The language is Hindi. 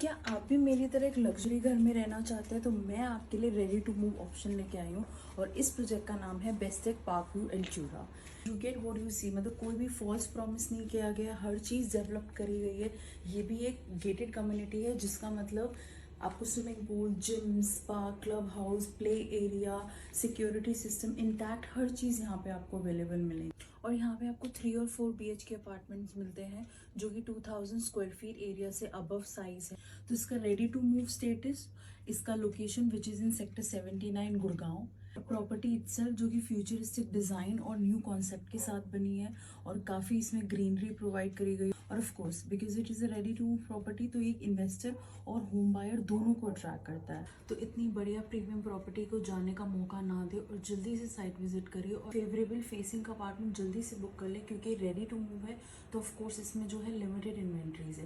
क्या आप भी मेरी तरह एक लग्जरी घर में रहना चाहते हैं? तो मैं आपके लिए रेडी टू मूव ऑप्शन लेके आई हूँ और इस प्रोजेक्ट का नाम है बेस्टेक पार्क व्यू एल्चूरा। You get what you see, मतलब कोई भी फॉल्स प्रॉमिस नहीं किया गया, हर चीज़ डेवलप करी गई है। ये भी एक गेटेड कम्युनिटी है, जिसका मतलब आपको swimming pool, gym, spa, club house, play area, security system intact, हर चीज़ यहाँ पे आपको अवेलेबल मिलेगी। और यहाँ पे आपको 3 और 4 BHK अपार्टमेंट्स मिलते हैं जो कि 2000 स्क्वायर फीट एरिया से अबव साइज है। तो इसका रेडी टू मूव स्टेटस, इसका location which is in sector 79 Gurgaon. Property itself जो कि फ्यूचरिस्टिक डिज़ाइन और न्यू कॉन्सेप्ट के साथ बनी है और काफ़ी इसमें ग्रीनरी प्रोवाइड करी गई। और of course because it is a ready to move property, तो एक इन्वेस्टर और होम बायर दोनों को अट्रैक्ट करता है। तो इतनी बढ़िया प्रीमियम प्रॉपर्टी को जाने का मौका ना दे और जल्दी से साइट विजिट करिए और फेवरेबल फेसिंग का अपार्टमेंट जल्दी से बुक कर ले, क्योंकि रेडी टू मूव है। तो ऑफ कोर्स इसमें जो है लिमिटेड इन्वेंट्रीज है।